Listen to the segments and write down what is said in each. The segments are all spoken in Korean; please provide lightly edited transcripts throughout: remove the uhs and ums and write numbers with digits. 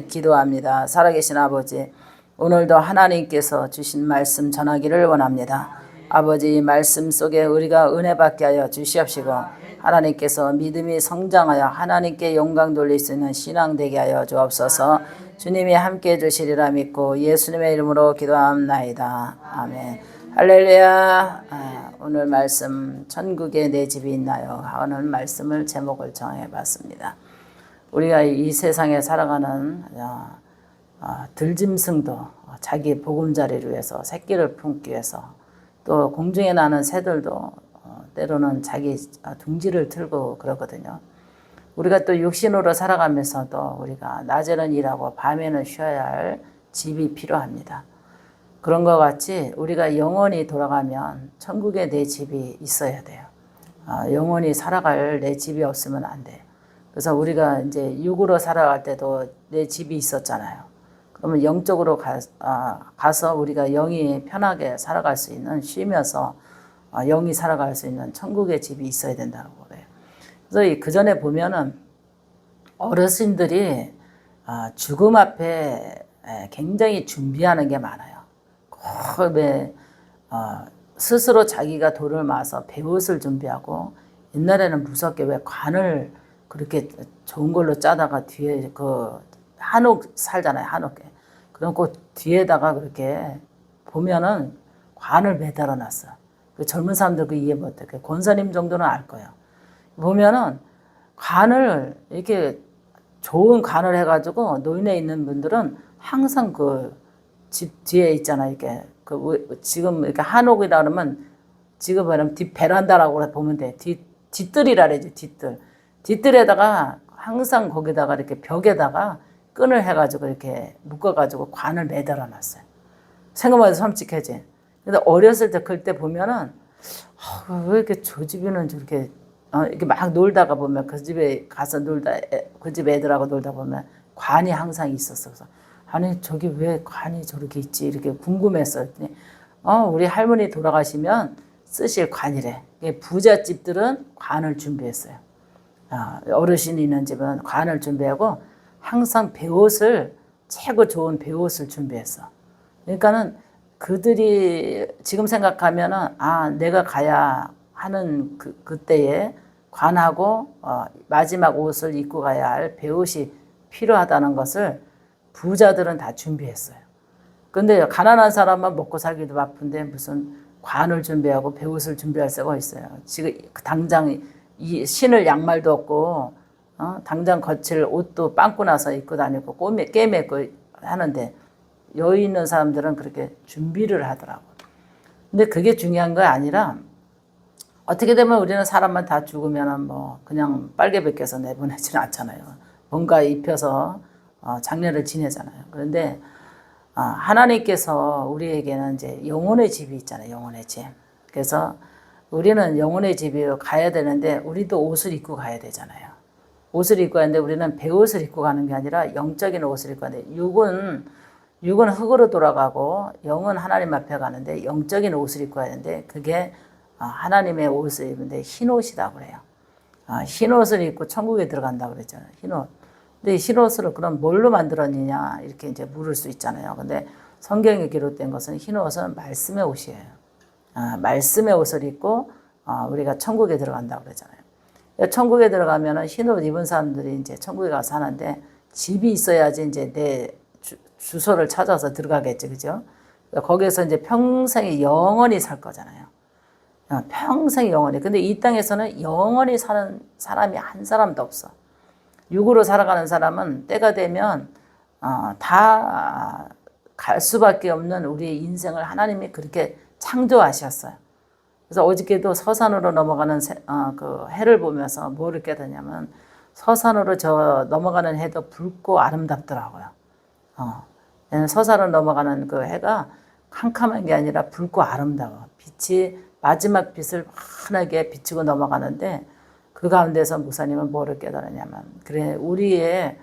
기도합니다. 살아계신 아버지, 오늘도 하나님께서 주신 말씀 전하기를 원합니다. 아버지, 말씀 속에 우리가 은혜 받게 하여 주시옵시고 하나님께서 믿음이 성장하여 하나님께 영광 돌릴 수 있는 신앙 되게 하여 주옵소서. 주님이 함께해 주시리라 믿고 예수님의 이름으로 기도합나이다. 아멘. 할렐루야. 오늘 말씀 천국에 내 집이 있나요 하는 말씀을 제목을 정해봤습니다. 우리가 이 세상에 살아가는 들짐승도 자기 보금자리를 위해서 새끼를 품기 위해서, 또 공중에 나는 새들도 때로는 자기 둥지를 틀고 그러거든요. 우리가 또 육신으로 살아가면서도 우리가 낮에는 일하고 밤에는 쉬어야 할 집이 필요합니다. 그런 것 같이 우리가 영원히 돌아가면 천국에 내 집이 있어야 돼요. 영원히 살아갈 내 집이 없으면 안 돼요. 그래서 우리가 이제 육으로 살아갈 때도 내 집이 있었잖아요. 그러면 영적으로 가서 우리가 영이 편하게 살아갈 수 있는, 쉬면서 영이 살아갈 수 있는 천국의 집이 있어야 된다고 그래요. 그래서 그 전에 보면은 어르신들이 죽음 앞에 굉장히 준비하는 게 많아요. 스스로 자기가 돌을 마서 배옷을 준비하고, 옛날에는 무섭게 왜 관을 그렇게 좋은 걸로 짜다가 뒤에 그 한옥 살잖아요, 한옥에. 그럼 그 뒤에다가 그렇게 보면은 관을 매달아 놨어. 그 젊은 사람들 그 이해 못해. 그 권사님 정도는 알 거예요. 보면은 관을 이렇게 좋은 관을 해가지고 노인에 있는 분들은 항상 그 집 뒤에 있잖아요. 이렇게 지금 이렇게 한옥이라 그러면 지금 뭐냐면 뒷 베란다라고 보면 돼. 뒷뜰이라 그러지, 뒷뜰. 뒷뜰에다가 항상 거기다가 이렇게 벽에다가 끈을 해가지고 이렇게 묶어가지고 관을 매달아 놨어요. 생각만 해도 섬찟해지. 근데 어렸을 때 그때 보면은 왜 이렇게 저 집에는 저렇게 이렇게 막 놀다가 보면 그 집에 가서 놀다, 그 집 애들하고 놀다 보면 관이 항상 있었어. 그래서 아니 저기 왜 관이 저렇게 있지 이렇게 궁금했어요. 우리 할머니 돌아가시면 쓰실 관이래. 부잣집들은 관을 준비했어요. 어르신이 있는 집은 관을 준비하고 항상 배옷을, 최고 좋은 배옷을 준비했어. 그러니까는 그들이 지금 생각하면은 내가 가야 하는 그때에 관하고 마지막 옷을 입고 가야 할 배옷이 필요하다는 것을 부자들은 다 준비했어요. 근데 가난한 사람만 먹고 살기도 바쁜데 무슨 관을 준비하고 배옷을 준비할 수가 있어요. 지금 당장 신을 양말도 없고 당장 거칠 옷도 빵꾸 나서 입고 다니고 꿰매고 하는데, 여유 있는 사람들은 그렇게 준비를 하더라고. 근데 그게 중요한 거 아니라, 어떻게 되면 우리는 사람만 다 죽으면은 뭐 그냥 빨개 벗겨서 내보내지는 않잖아요. 뭔가 입혀서 장례를 지내잖아요. 그런데 하나님께서 우리에게는 이제 영혼의 집이 있잖아요. 영혼의 집. 그래서 우리는 영혼의 집에 가야 되는데 우리도 옷을 입고 가야 되잖아요. 옷을 입고 가는데 우리는 배옷을 입고 가는 게 아니라 영적인 옷을 입고 가는데, 육은 흙으로 돌아가고 영은 하나님 앞에 가는데 영적인 옷을 입고 가야 되는데, 그게 하나님의 옷을 입는데 흰 옷이라고 그래요. 흰 옷을 입고 천국에 들어간다고 그랬잖아요. 흰 옷. 근데 흰 옷을 그럼 뭘로 만들었느냐 이렇게 이제 물을 수 있잖아요. 근데 성경에 기록된 것은 흰 옷은 말씀의 옷이에요. 말씀의 옷을 입고 우리가 천국에 들어간다고 그러잖아요. 천국에 들어가면은 흰 옷 입은 사람들이 이제 천국에 가서 사는데, 집이 있어야지 이제 내 주소를 찾아서 들어가겠지, 그죠? 거기에서 이제 평생이 영원히 살 거잖아요. 평생 영원히. 근데 이 땅에서는 영원히 사는 사람이 한 사람도 없어. 육으로 살아가는 사람은 때가 되면 다 갈 수밖에 없는 우리의 인생을 하나님이 그렇게 창조하셨어요. 그래서 어저께도 서산으로 넘어가는 그 해를 보면서 뭐를 깨닫냐면, 서산으로 저 넘어가는 해도 붉고 아름답더라고요. 서산으로 넘어가는 그 해가 캄캄한 게 아니라 붉고 아름다워. 빛이 마지막 빛을 환하게 비추고 넘어가는데, 그 가운데서 목사님은 뭐를 깨달았냐면, 그래 우리의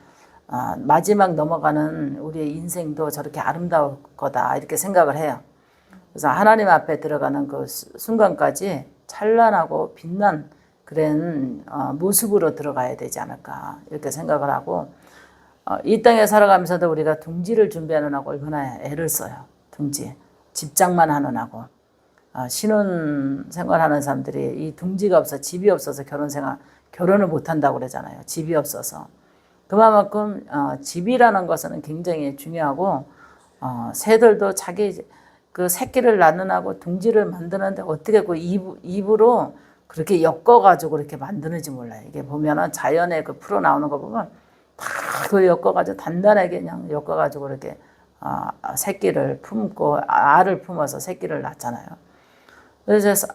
마지막 넘어가는 우리의 인생도 저렇게 아름다울 거다 이렇게 생각을 해요. 그래서 하나님 앞에 들어가는 그 순간까지 찬란하고 빛난 그런 모습으로 들어가야 되지 않을까 이렇게 생각을 하고, 이 땅에 살아가면서도 우리가 둥지를 준비하느라고 얼마나 애를 써요. 둥지. 집장만 하느라고. 신혼 생활하는 사람들이 이 둥지가 없어, 집이 없어서 결혼을 못 한다고 그러잖아요. 집이 없어서. 그만큼 집이라는 것은 굉장히 중요하고, 새들도 자기 그 새끼를 낳느라고 둥지를 만드는데 어떻게 그 입으로 그렇게 엮어가지고 이렇게 만드는지 몰라요. 이게 보면은 자연에 그 풀어 나오는 거 보면 다 엮어가지고 단단하게 그냥 엮어가지고 이렇게 새끼를 품고 알을 품어서 새끼를 낳잖아요. 그래서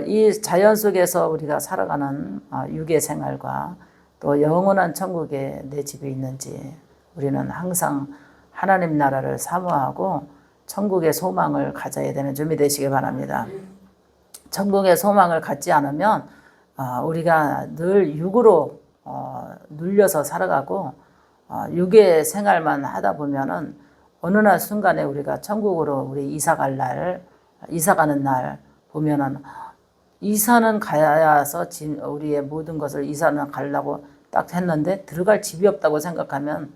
이 자연 속에서 우리가 살아가는 육의 생활과 또 영원한 천국에 내 집이 있는지 우리는 항상 하나님 나라를 사모하고 천국의 소망을 가져야 되는 준비 되시기 바랍니다. 천국의 소망을 갖지 않으면 우리가 늘 육으로 눌려서 살아가고 육의 생활만 하다 보면은 어느 날 순간에 우리가 천국으로 우리 이사 가는 날 보면은 이사는 가야서 우리의 모든 것을 이사는 가려고 딱 했는데 들어갈 집이 없다고 생각하면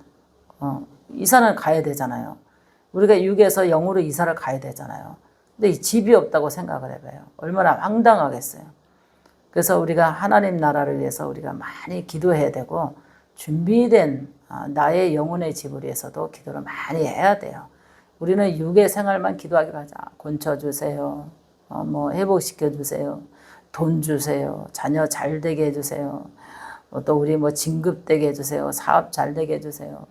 이사는 가야 되잖아요. 우리가 육에서 영으로 이사를 가야 되잖아요. 근데 집이 없다고 생각을 해봐요. 얼마나 황당하겠어요. 그래서 우리가 하나님 나라를 위해서 우리가 많이 기도해야 되고 준비된 나의 영혼의 집을 위해서도 기도를 많이 해야 돼요. 우리는 육의 생활만 기도하기로 하자. 건쳐주세요. 뭐 회복시켜주세요. 돈 주세요. 자녀 잘 되게 해주세요. 또 우리 뭐 진급되게 해주세요. 사업 잘 되게 해주세요.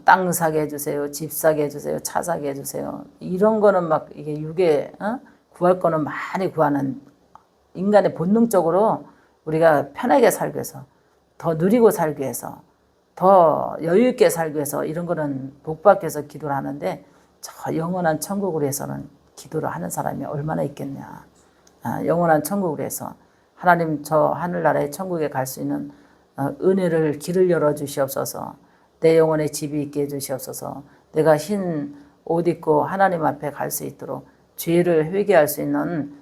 땅 사게 해주세요. 집 사게 해주세요. 차 사게 해주세요. 이런 거는 막 이게 육에 구할 거는 많이 구하는 인간의 본능적으로 우리가 편하게 살기 위해서 더 누리고 살기 위해서 더 여유 있게 살기 위해서 이런 거는 복받기 위해서 기도를 하는데 저 영원한 천국을 위해서는 기도를 하는 사람이 얼마나 있겠냐. 영원한 천국을 위해서 하나님 저 하늘나라의 천국에 갈 수 있는 은혜를 길을 열어주시옵소서. 내 영혼의 집이 있게 해주시옵소서. 내가 흰 옷 입고 하나님 앞에 갈 수 있도록 죄를 회개할 수 있는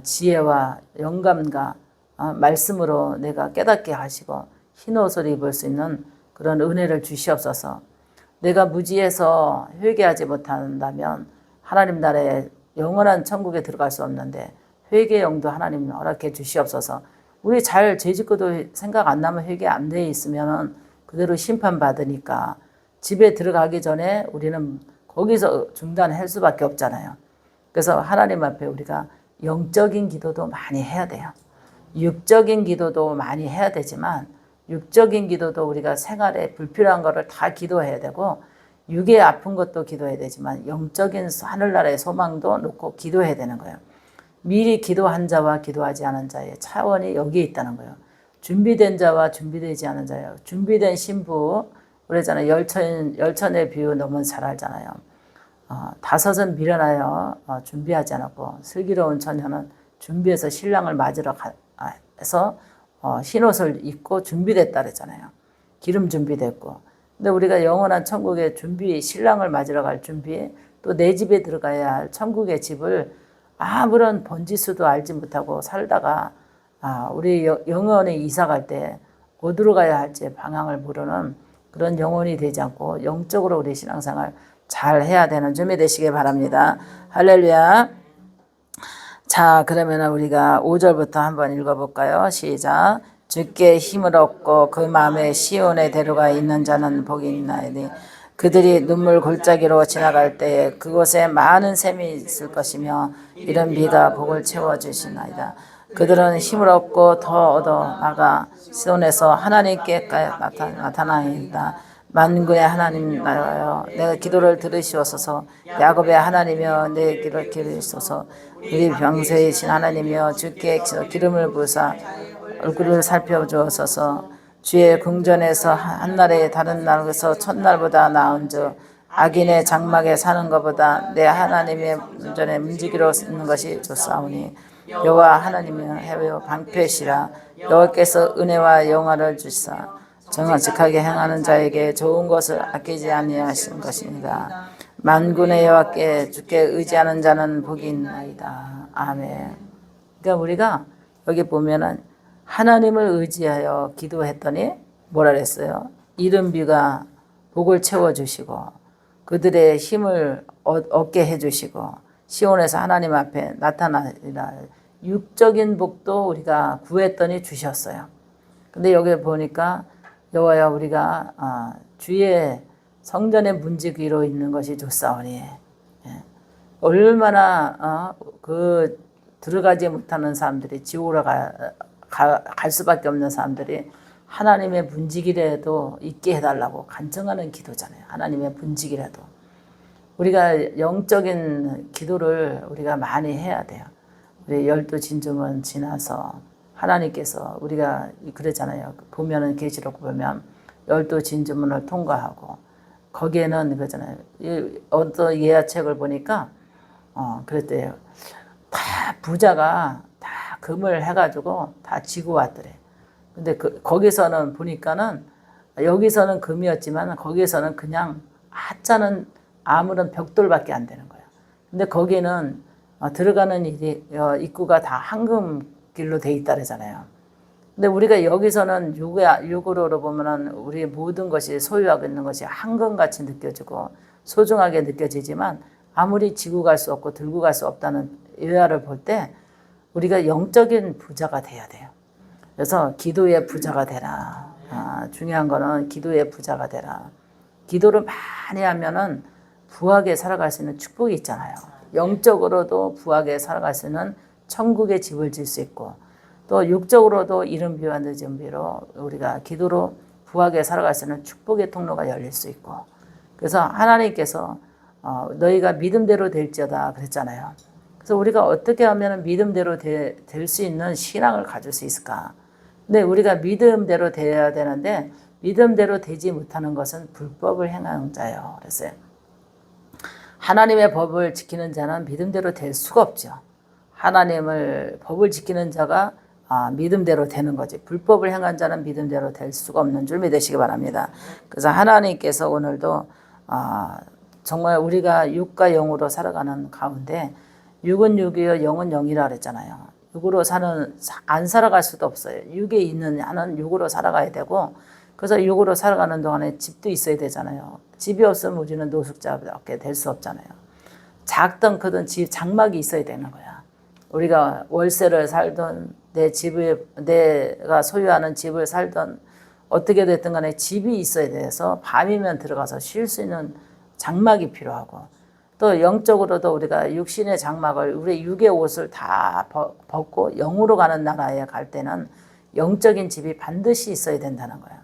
지혜와 영감과 말씀으로 내가 깨닫게 하시고 흰 옷을 입을 수 있는 그런 은혜를 주시옵소서. 내가 무지해서 회개하지 못한다면 하나님 나라에 영원한 천국에 들어갈 수 없는데 회개 영도 하나님 허락해 주시옵소서. 우리 잘 죄짓고도 생각 안 나면 회개 안 돼 있으면 그대로 심판받으니까 집에 들어가기 전에 우리는 거기서 중단할 수밖에 없잖아요. 그래서 하나님 앞에 우리가 영적인 기도도 많이 해야 돼요. 육적인 기도도 많이 해야 되지만 육적인 기도도 우리가 생활에 불필요한 거를 다 기도해야 되고 육에 아픈 것도 기도해야 되지만 영적인 하늘나라의 소망도 놓고 기도해야 되는 거예요. 미리 기도한 자와 기도하지 않은 자의 차원이 여기에 있다는 거예요. 준비된 자와 준비되지 않은 자예요. 준비된 신부, 그러잖아요. 열천의 비유 너무 잘 알잖아요. 다섯은 미련하여 준비하지 않았고 슬기로운 처녀는 준비해서 신랑을 맞으러 해서 흰옷을 입고 준비됐다 그랬잖아요. 기름 준비됐고. 근데 우리가 영원한 천국의 준비, 신랑을 맞으러 갈 준비, 또 내 집에 들어가야 할 천국의 집을 아무런 번지수도 알지 못하고 살다가 우리 영혼이 이사 갈 때 어디로 가야 할지 방향을 모르는 그런 영혼이 되지 않고 영적으로 우리 신앙생활 잘 해야 되는 준비 되시기 바랍니다. 할렐루야. 자, 그러면 우리가 5절부터 한번 읽어볼까요? 시작. 주께 힘을 얻고 그 마음에 시온에 데려가 있는 자는 복이 있나이니 그들이 눈물 골짜기로 지나갈 때에 그곳에 많은 샘이 있을 것이며 이런 비가 복을 채워주시나이다. 그들은 힘을 얻고 더 얻어 나가 시온에서 하나님께 나타나이다. 만군의 하나님 나라여 내 기도를 들으시옵소서. 야곱의 하나님이여 내 기도를 들으시옵소서. 우리 병세이신 하나님이여 주께 기름을 부으사 얼굴을 살펴주옵소서. 주의 궁전에서 한날에 다른 날에서 첫날보다 나은즉 악인의 장막에 사는 것보다 내 하나님의 궁전에 문지기로 있는 것이 좋사오니 여호와 하나님이여 해외여 방패시라. 여호와께서 은혜와 영화를 주시사 정직하게 행하는 자에게 좋은 것을 아끼지 아니하신 것입니다. 만군의 여호와께 주께 의지하는 자는 복이 있나이다. 아멘. 그러니까 우리가 여기 보면은 하나님을 의지하여 기도했더니 뭐라 그랬어요? 이른비가 목을 채워주시고 그들의 힘을 얻게 해주시고 시온에서 하나님 앞에 나타나리라. 육적인 복도 우리가 구했더니 주셨어요. 근데 여기 보니까 여호와여 우리가 주의 성전의 문지 위로 있는 것이 좋사오니 얼마나 그 들어가지 못하는 사람들이 지옥으로 갈 수밖에 없는 사람들이 하나님의 문지기라도 있게 해달라고 간청하는 기도잖아요. 하나님의 문지기라도. 우리가 영적인 기도를 우리가 많이 해야 돼요. 우리 12진주문 지나서 하나님께서 우리가 그러잖아요. 보면은 계시록 보면 12진주문을 통과하고 거기에는 그러잖아요. 어떤 예화책을 보니까 그랬대요. 다 부자가 다 금을 해가지고 다 지고 왔더래. 근데 거기서는 보니까는 여기서는 금이었지만 거기서는 그냥 하찮은 아무런 벽돌밖에 안 되는 거예요. 근데 거기는 들어가는 입구가 다 황금길로 돼 있다 그러잖아요. 근데 우리가 여기서는 육으로 보면은 우리 모든 것이 소유하고 있는 것이 황금같이 느껴지고 소중하게 느껴지지만 아무리 지고 갈 수 없고 들고 갈 수 없다는 예화를 볼 때 우리가 영적인 부자가 돼야 돼요. 그래서 기도의 부자가 되라. 중요한 거는 기도의 부자가 되라. 기도를 많이 하면은 부하게 살아갈 수 있는 축복이 있잖아요. 영적으로도 부하게 살아갈 수 있는 천국의 집을 질 수 있고 또 육적으로도 이른비와 늦은비로 우리가 기도로 부하게 살아갈 수 있는 축복의 통로가 열릴 수 있고 그래서 하나님께서 너희가 믿음대로 될지어다 그랬잖아요. 그래서 우리가 어떻게 하면 믿음대로 될 수 있는 신앙을 가질 수 있을까? 근데 우리가 믿음대로 돼야 되는데 믿음대로 되지 못하는 것은 불법을 행하는 자예요. 그랬어요. 하나님의 법을 지키는 자는 믿음대로 될 수가 없죠. 하나님을 법을 지키는 자가 믿음대로 되는 거지. 불법을 행한 자는 믿음대로 될 수가 없는 줄 믿으시기 바랍니다. 그래서 하나님께서 오늘도 정말 우리가 육과 영으로 살아가는 가운데 육은 육이요 영은 영이라 그랬잖아요. 육으로 안 살아갈 수도 없어요. 육에 있는 한은 육으로 살아가야 되고 그래서 육으로 살아가는 동안에 집도 있어야 되잖아요. 집이 없으면 우리는 노숙자밖에 될 수 없잖아요. 작든 크든 장막이 있어야 되는 거야. 우리가 월세를 살던 내가 소유하는 집을 살던 어떻게 됐든 간에 집이 있어야 돼서 밤이면 들어가서 쉴 수 있는 장막이 필요하고 또 영적으로도 우리가 육신의 장막을 우리 육의 옷을 다 벗고 영으로 가는 나라에 갈 때는 영적인 집이 반드시 있어야 된다는 거야.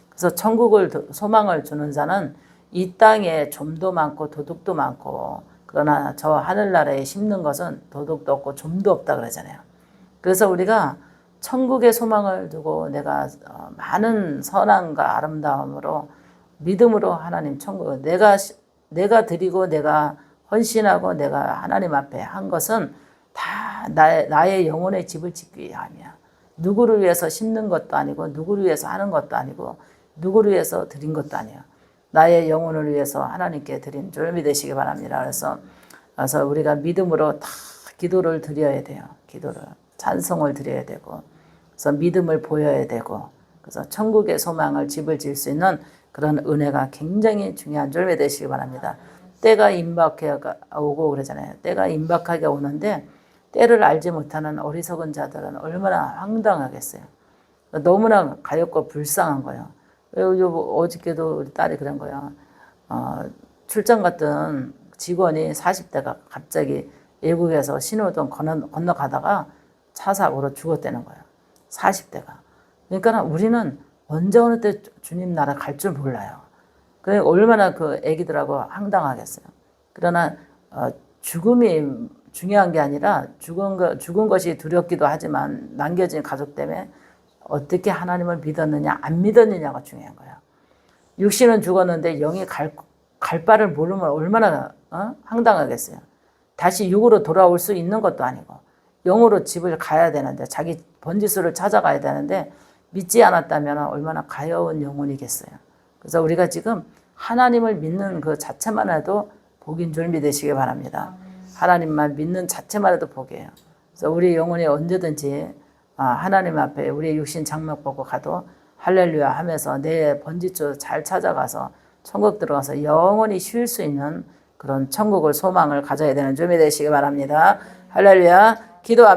그래서 천국을 소망을 주는 자는 이 땅에 좀도 많고 도둑도 많고 그러나 저 하늘나라에 심는 것은 도둑도 없고 좀도 없다 그러잖아요. 그래서 우리가 천국의 소망을 두고 내가 많은 선함과 아름다움으로 믿음으로 하나님 천국을 내가 드리고 내가 헌신하고 내가 하나님 앞에 한 것은 다 나의 영혼의 집을 짓기 위함이야. 누구를 위해서 심는 것도 아니고 누구를 위해서 하는 것도 아니고 누구를 위해서 드린 것도 아니야. 나의 영혼을 위해서 하나님께 드린 줄 믿으시기 바랍니다. 그래서 우리가 믿음으로 다 기도를 드려야 돼요. 기도를 찬송을 드려야 되고 그래서 믿음을 보여야 되고 그래서 천국의 소망을 집을 지을 수 있는 그런 은혜가 굉장히 중요한 줄 믿으시기 바랍니다. 때가 임박해 오고 그러잖아요. 때가 임박하게 오는데 때를 알지 못하는 어리석은 자들은 얼마나 황당하겠어요. 너무나 가엾고 불쌍한 거예요. 어저께도 우리 딸이 그런 거야. 출장 갔던 직원이 40대가 갑자기 외국에서 신호등 건너가다가 차 사고로 죽었다는 거예요. 40대가. 그러니까 우리는 언제 어느 때 주님 나라 갈 줄 몰라요. 그러니까 얼마나 그 애기들하고 황당하겠어요. 그러나 죽음이 중요한 게 아니라 죽은 것이 두렵기도 하지만 남겨진 가족 때문에 어떻게 하나님을 믿었느냐 안 믿었느냐가 중요한 거야. 육신은 죽었는데 영이 갈 바를 모르면 얼마나 황당하겠어요. 다시 육으로 돌아올 수 있는 것도 아니고 영으로 집을 가야 되는데 자기 번지수를 찾아가야 되는데 믿지 않았다면 얼마나 가여운 영혼이겠어요. 그래서 우리가 지금 하나님을 믿는 그 자체만 해도 복인 줄 믿으시기 바랍니다. 하나님만 믿는 자체만 해도 복이에요. 그래서 우리 영혼이 언제든지 하나님 앞에 우리의 육신 장막 보고 가도 할렐루야 하면서 내 번지chỗ 잘 찾아가서 천국 들어가서 영원히 쉴 수 있는 그런 천국을 소망을 가져야 되는 주님이 되시기 바랍니다. 할렐루야. 기도합니다.